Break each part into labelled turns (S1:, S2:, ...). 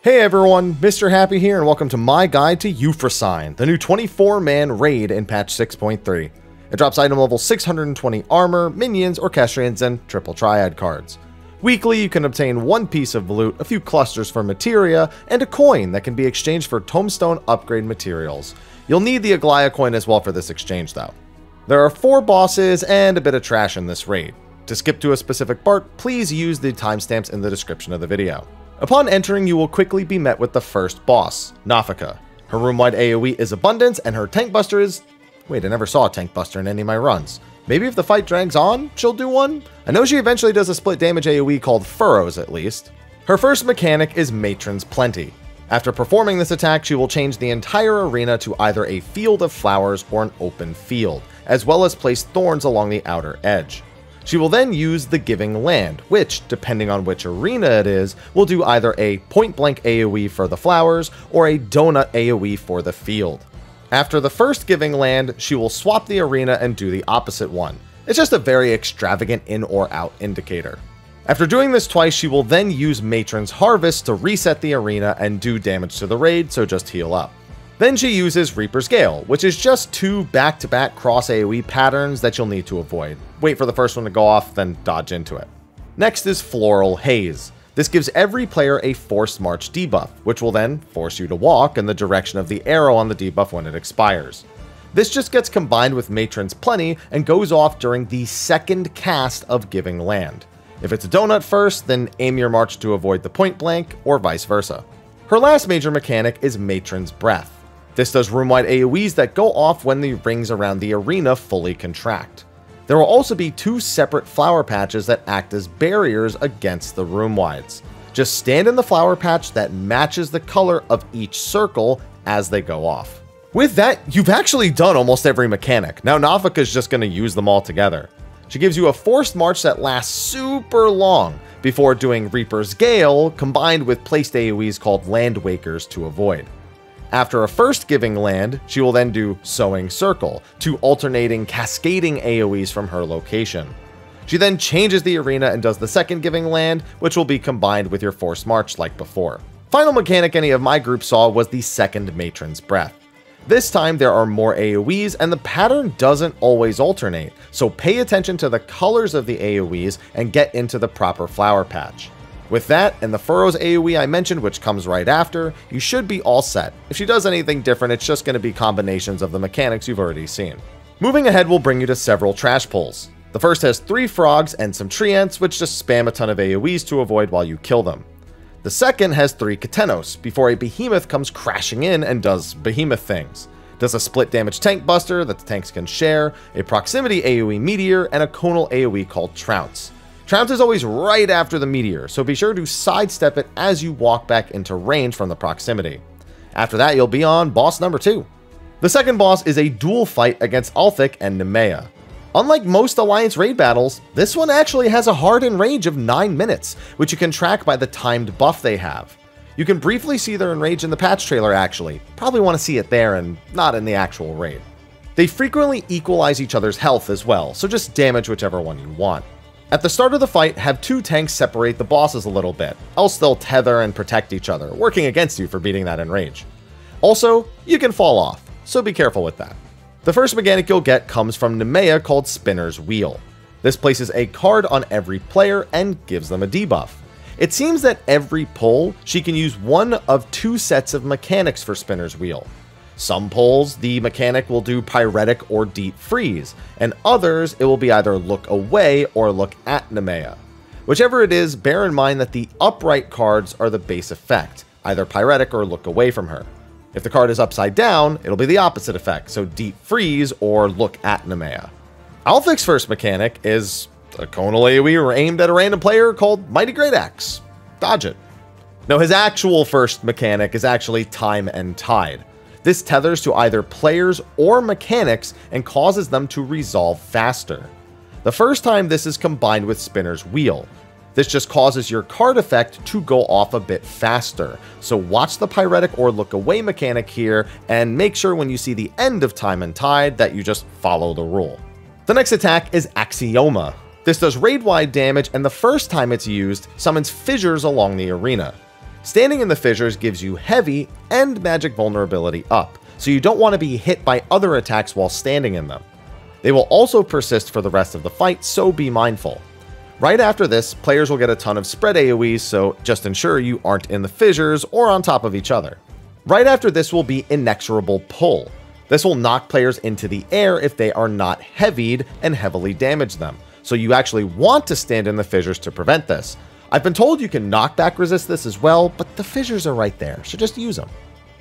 S1: Hey everyone, Mr. Happy here and welcome to my guide to Euphrosyne, the new 24-man raid in patch 6.3. It drops item level 620 armor, minions, orchestrions, and triple triad cards. Weekly, you can obtain one piece of loot, a few clusters for materia, and a coin that can be exchanged for tombstone upgrade materials. You'll need the Aglaia coin as well for this exchange though. There are 4 bosses and a bit of trash in this raid. To skip to a specific part, please use the timestamps in the description of the video. Upon entering, you will quickly be met with the first boss, Nophica. Her room-wide AoE is Abundance, and her tank buster is... Wait, I never saw a tank buster in any of my runs. Maybe if the fight drags on, she'll do one? I know she eventually does a split damage AoE called Furrows at least. Her first mechanic is Matron's Plenty. After performing this attack, she will change the entire arena to either a field of flowers or an open field, as well as place thorns along the outer edge. She will then use the Giving Land, which, depending on which arena it is, will do either a point-blank AoE for the flowers or a donut AoE for the field. After the first Giving Land, she will swap the arena and do the opposite one. It's just a very extravagant in or out indicator. After doing this twice, she will then use Matron's Harvest to reset the arena and do damage to the raid, so just heal up. Then she uses Reaper's Gale, which is just 2 back-to-back cross AoE patterns that you'll need to avoid. Wait for the first one to go off, then dodge into it. Next is Floral Haze. This gives every player a Forced March debuff, which will then force you to walk in the direction of the arrow on the debuff when it expires. This just gets combined with Matron's Plenty and goes off during the second cast of Giving Land. If it's a donut first, then aim your march to avoid the point blank, or vice versa. Her last major mechanic is Matron's Breath. This does room-wide AoEs that go off when the rings around the arena fully contract. There will also be 2 separate flower patches that act as barriers against the room-wides. Just stand in the flower patch that matches the color of each circle as they go off. With that, you've actually done almost every mechanic. Now Nophica is just going to use them all together. She gives you a Forced March that lasts super long before doing Reaper's Gale combined with placed AoEs called Land Wakers to avoid. After a first Giving Land, she will then do Sowing Circle, 2 alternating cascading AoEs from her location. She then changes the arena and does the second Giving Land, which will be combined with your Forced March like before. Final mechanic any of my group saw was the second Matron's Breath. This time there are more AoEs and the pattern doesn't always alternate, so pay attention to the colors of the AoEs and get into the proper flower patch. With that, and the Furrows AoE I mentioned, which comes right after, you should be all set. If she does anything different, it's just going to be combinations of the mechanics you've already seen. Moving ahead will bring you to several trash pulls. The first has 3 frogs and some treants, which just spam a ton of AoEs to avoid while you kill them. The second has 3 Catenos, before a behemoth comes crashing in and does behemoth things. Does a split damage tank buster that the tanks can share, a proximity AoE meteor, and a conal AoE called Trounce. Trounce is always right after the meteor, so be sure to sidestep it as you walk back into range from the proximity. After that, you'll be on boss number 2. The second boss is a duel fight against Althyk and Nemea. Unlike most Alliance raid battles, this one actually has a hardened range of 9 minutes, which you can track by the timed buff they have. You can briefly see their enrage in the patch trailer actually, probably want to see it there and not in the actual raid. They frequently equalize each other's health as well, so just damage whichever one you want. At the start of the fight, have 2 tanks separate the bosses a little bit, else they'll tether and protect each other, working against you for beating that enrage. Also, you can fall off, so be careful with that. The first mechanic you'll get comes from Nemea called Spinner's Wheel. This places a card on every player and gives them a debuff. It seems that every pull, she can use one of 2 sets of mechanics for Spinner's Wheel. Some pulls, the mechanic will do Pyretic or Deep Freeze, and others, it will be either look away or look at Nemea. Whichever it is, bear in mind that the upright cards are the base effect, either Pyretic or look away from her. If the card is upside down, it'll be the opposite effect, so Deep Freeze or look at Nemea. Althyk's first mechanic is a conal AoE aimed at a random player called Mighty Great Axe. Dodge it. No, his actual first mechanic is actually Time and Tide. This tethers to either players or mechanics and causes them to resolve faster. The first time this is combined with Spinner's Wheel. This just causes your card effect to go off a bit faster, so watch the Pyretic or look away mechanic here and make sure when you see the end of Time and Tide that you just follow the rule. The next attack is Axioma. This does raid-wide damage and the first time it's used summons fissures along the arena. Standing in the fissures gives you heavy and magic vulnerability up, so you don't want to be hit by other attacks while standing in them. They will also persist for the rest of the fight, so be mindful. Right after this, players will get a ton of spread AoEs, so just ensure you aren't in the fissures or on top of each other. Right after this will be Inexorable Pull. This will knock players into the air if they are not heavied and heavily damage them, so you actually want to stand in the fissures to prevent this. I've been told you can knockback resist this as well, but the fissures are right there, so just use them.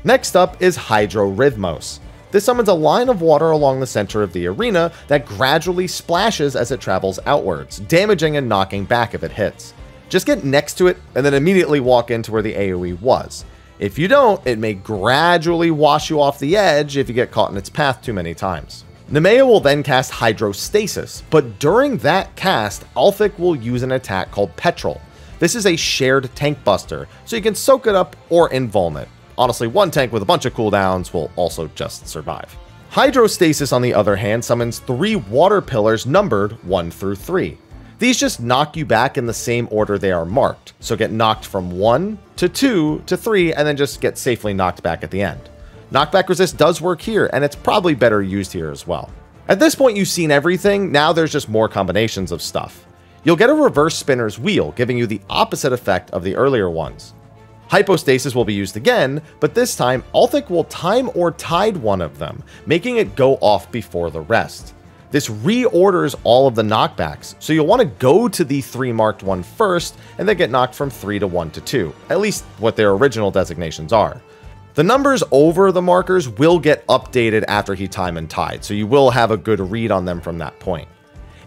S1: Next up is Hydrorhythmos. This summons a line of water along the center of the arena that gradually splashes as it travels outwards, damaging and knocking back if it hits. Just get next to it and then immediately walk into where the AoE was. If you don't, it may gradually wash you off the edge if you get caught in its path too many times. Nemea will then cast Hydrostasis, but during that cast, Althyk will use an attack called Petrol. This is a shared tank buster, so you can soak it up or invuln it. Honestly, one tank with a bunch of cooldowns will also just survive. Hydrostasis, on the other hand, summons 3 water pillars numbered 1 through 3. These just knock you back in the same order they are marked, so get knocked from 1 to 2 to 3 and then just get safely knocked back at the end. Knockback resist does work here, and it's probably better used here as well. At this point you've seen everything, now there's just more combinations of stuff. You'll get a reverse spinner's wheel, giving you the opposite effect of the earlier ones. Hypostasis will be used again, but this time Althyk will time or tide one of them, making it go off before the rest. This reorders all of the knockbacks, so you'll want to go to the 3 marked one first, and then get knocked from 3 to 1 to 2, at least what their original designations are. The numbers over the markers will get updated after he time and tide, so you will have a good read on them from that point.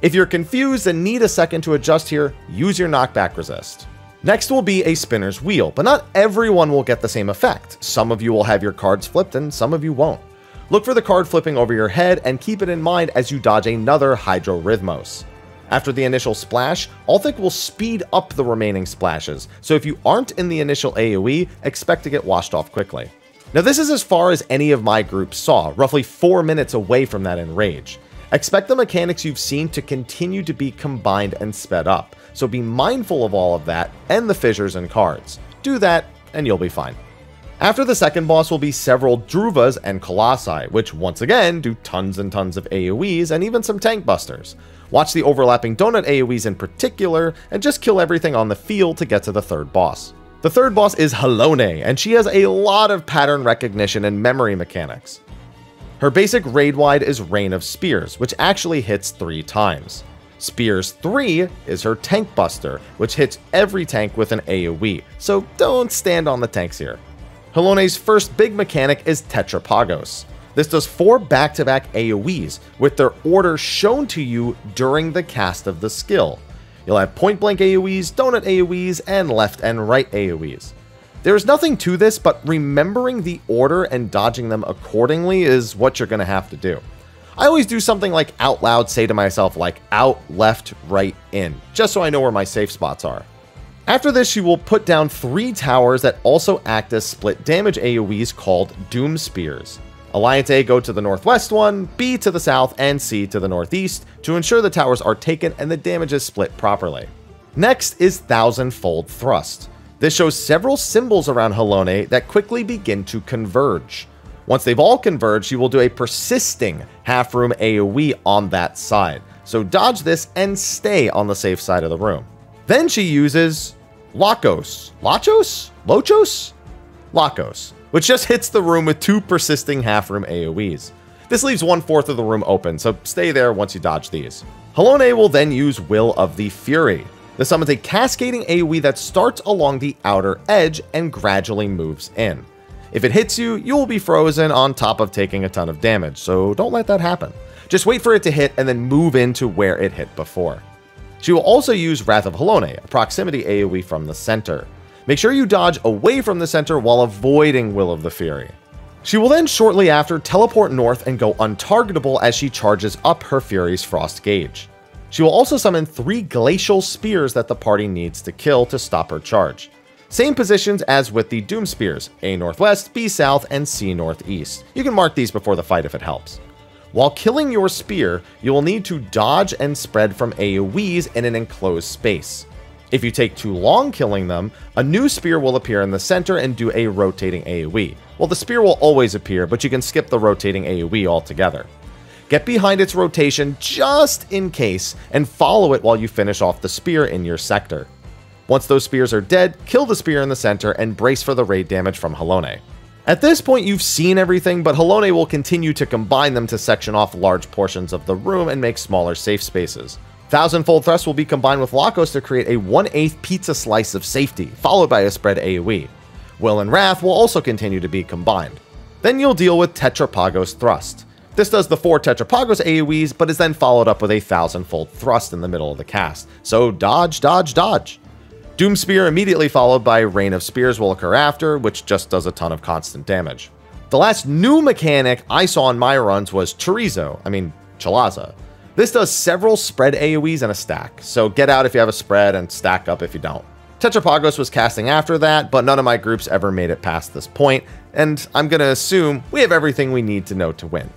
S1: If you're confused and need a second to adjust here, use your knockback resist. Next will be a spinner's wheel, but not everyone will get the same effect. Some of you will have your cards flipped and some of you won't. Look for the card flipping over your head and keep it in mind as you dodge another Hydrorhythmos. After the initial splash, Althyk will speed up the remaining splashes, so if you aren't in the initial AoE, expect to get washed off quickly. Now this is as far as any of my groups saw, roughly 4 minutes away from that Enrage. Expect the mechanics you've seen to continue to be combined and sped up, so be mindful of all of that and the fissures and cards. Do that and you'll be fine. After the second boss will be several Druvas and Colossi, which once again do tons and tons of AoEs and even some tank busters. Watch the overlapping donut AoEs in particular and just kill everything on the field to get to the third boss. The third boss is Halone, and she has a lot of pattern recognition and memory mechanics. Her basic raid-wide is Rain of Spears, which actually hits 3 times. Spears 3 is her tank buster, which hits every tank with an AoE, so don't stand on the tanks here. Halone's first big mechanic is Tetrapagos. This does 4 back-to-back AoEs, with their order shown to you during the cast of the skill. You'll have point-blank AoEs, donut AoEs, and left and right AoEs. There is nothing to this, but remembering the order and dodging them accordingly is what you're going to have to do. I always do something like out loud say to myself like out, left, right, in, just so I know where my safe spots are. After this, you will put down 3 towers that also act as split damage AoEs called Doom Spears. Alliance A go to the northwest one, B to the south, and C to the northeast to ensure the towers are taken and the damage is split properly. Next is Thousandfold Thrust. This shows several symbols around Halone that quickly begin to converge. Once they've all converged, you will do a persisting half-room AoE on that side, so dodge this and stay on the safe side of the room. Then she uses Lochos, which just hits the room with 2 persisting half-room AoEs. This leaves 1/4 of the room open, so stay there once you dodge these. Halone will then use Will of the Fury. This summons a cascading AoE that starts along the outer edge and gradually moves in. If it hits you, you will be frozen on top of taking a ton of damage, so don't let that happen. Just wait for it to hit and then move into where it hit before. She will also use Wrath of Halone, a proximity AoE from the center. Make sure you dodge away from the center while avoiding Will of the Fury. She will then shortly after teleport north and go untargetable as she charges up her Fury's Frost gauge. She will also summon 3 glacial spears that the party needs to kill to stop her charge. Same positions as with the Doom Spears, A northwest, B south, and C northeast. You can mark these before the fight if it helps. While killing your spear, you will need to dodge and spread from AoEs in an enclosed space. If you take too long killing them, a new spear will appear in the center and do a rotating AoE. Well, the spear will always appear, but you can skip the rotating AoE altogether. Get behind its rotation just in case, and follow it while you finish off the spear in your sector. Once those spears are dead, kill the spear in the center and brace for the raid damage from Halone. At this point, you've seen everything, but Halone will continue to combine them to section off large portions of the room and make smaller safe spaces. Thousandfold Thrust will be combined with Lakos to create a 1/8 pizza slice of safety, followed by a spread AoE. Will and Wrath will also continue to be combined. Then you'll deal with Tetrapagos Thrust. This does the 4 Tetrapagos AoEs, but is then followed up with a Thousandfold Thrust in the middle of the cast. So dodge, dodge, dodge. Doom Spear immediately followed by Rain of Spears will occur after, which just does a ton of constant damage. The last new mechanic I saw in my runs was Chalaza. This does several spread AoEs in a stack, so get out if you have a spread and stack up if you don't. Tetrapagos was casting after that, but none of my groups ever made it past this point, and I'm gonna assume we have everything we need to know to win.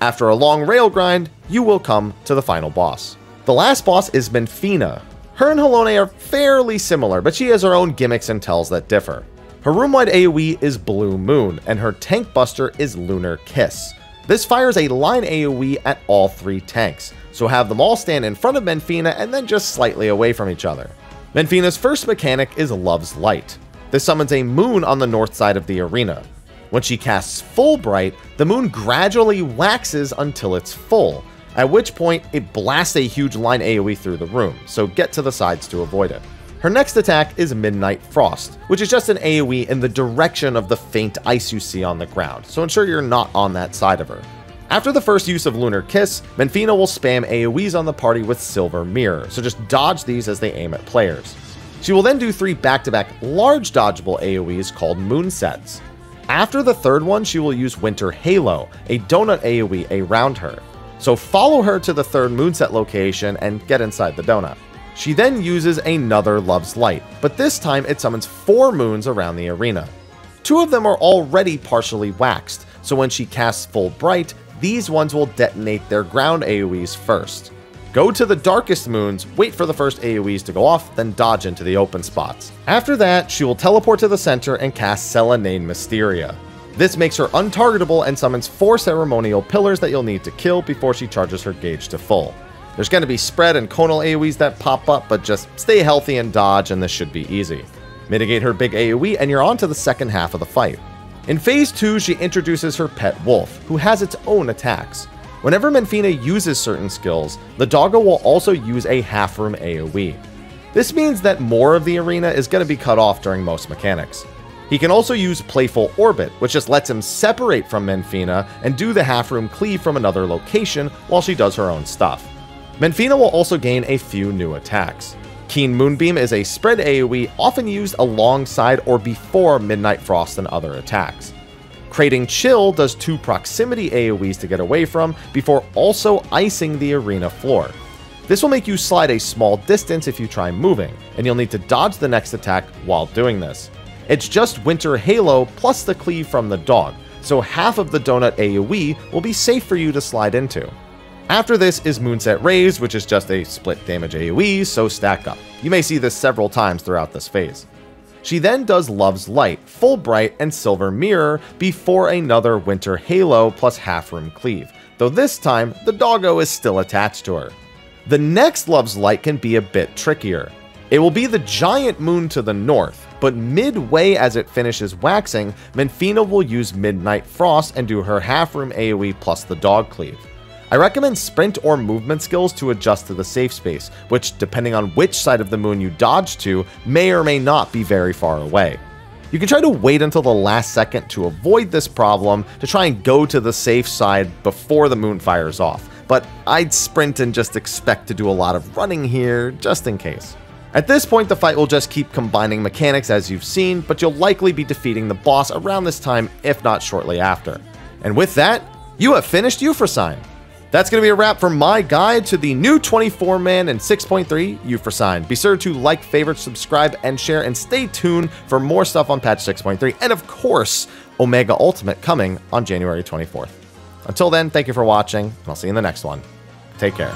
S1: After a long rail grind, you will come to the final boss. The last boss is Menphina. Her and Halone are fairly similar, but she has her own gimmicks and tells that differ. Her room-wide AoE is Blue Moon, and her tank buster is Lunar Kiss. This fires a line AoE at all 3 tanks, so have them all stand in front of Menphina and then just slightly away from each other. Menphina's first mechanic is Love's Light. This summons a moon on the north side of the arena. When she casts Full Bright, the moon gradually waxes until it's full, at which point it blasts a huge line AoE through the room, so get to the sides to avoid it. Her next attack is Midnight Frost, which is just an AoE in the direction of the faint ice you see on the ground, so ensure you're not on that side of her. After the first use of Lunar Kiss, Menphina will spam AoEs on the party with Silver Mirror, so just dodge these as they aim at players. She will then do 3 back-to-back large dodgeable AoEs called Moonsets. After the third one, she will use Winter Halo, a donut AoE around her. So follow her to the third Moonset location and get inside the donut. She then uses another Love's Light, but this time it summons 4 moons around the arena. 2 of them are already partially waxed, so when she casts Full Bright, these ones will detonate their ground AoEs first. Go to the darkest moons, wait for the first AoEs to go off, then dodge into the open spots. After that, she will teleport to the center and cast Selenane Mysteria. This makes her untargetable and summons 4 ceremonial pillars that you'll need to kill before she charges her gauge to full. There's going to be spread and conal AoEs that pop up, but just stay healthy and dodge and this should be easy. Mitigate her big AoE and you're on to the second half of the fight. In Phase 2, she introduces her pet wolf, who has its own attacks. Whenever Menphina uses certain skills, the doggo will also use a half-room AoE. This means that more of the arena is going to be cut off during most mechanics. He can also use Playful Orbit, which just lets him separate from Menphina and do the half-room cleave from another location while she does her own stuff. Menphina will also gain a few new attacks. Keen Moonbeam is a spread AoE often used alongside or before Midnight Frost and other attacks. Creating Chill does 2 proximity AoEs to get away from, before also icing the arena floor. This will make you slide a small distance if you try moving, and you'll need to dodge the next attack while doing this. It's just Winter Halo plus the cleave from the dog, so half of the donut AoE will be safe for you to slide into. After this is Moonset Raise, which is just a split damage AoE, so stack up. You may see this several times throughout this phase. She then does Love's Light, Full Bright, and Silver Mirror before another Winter Halo plus half-room cleave, though this time the doggo is still attached to her. The next Love's Light can be a bit trickier. It will be the giant moon to the north, but midway as it finishes waxing, Menphina will use Midnight Frost and do her half-room AoE plus the dog cleave. I recommend sprint or movement skills to adjust to the safe space, which, depending on which side of the moon you dodge to, may or may not be very far away. You can try to wait until the last second to avoid this problem to try and go to the safe side before the moon fires off, but I'd sprint and just expect to do a lot of running here, just in case. At this point, the fight will just keep combining mechanics as you've seen, but you'll likely be defeating the boss around this time, if not shortly after. And with that, you have finished Euphrosyne. That's going to be a wrap for my guide to the new 24-man and 6.3 Euphrosyne. Be sure to like, favorite, subscribe, and share, and stay tuned for more stuff on patch 6.3, and of course, Omega Ultimate coming on January 24th. Until then, thank you for watching, and I'll see you in the next one. Take care.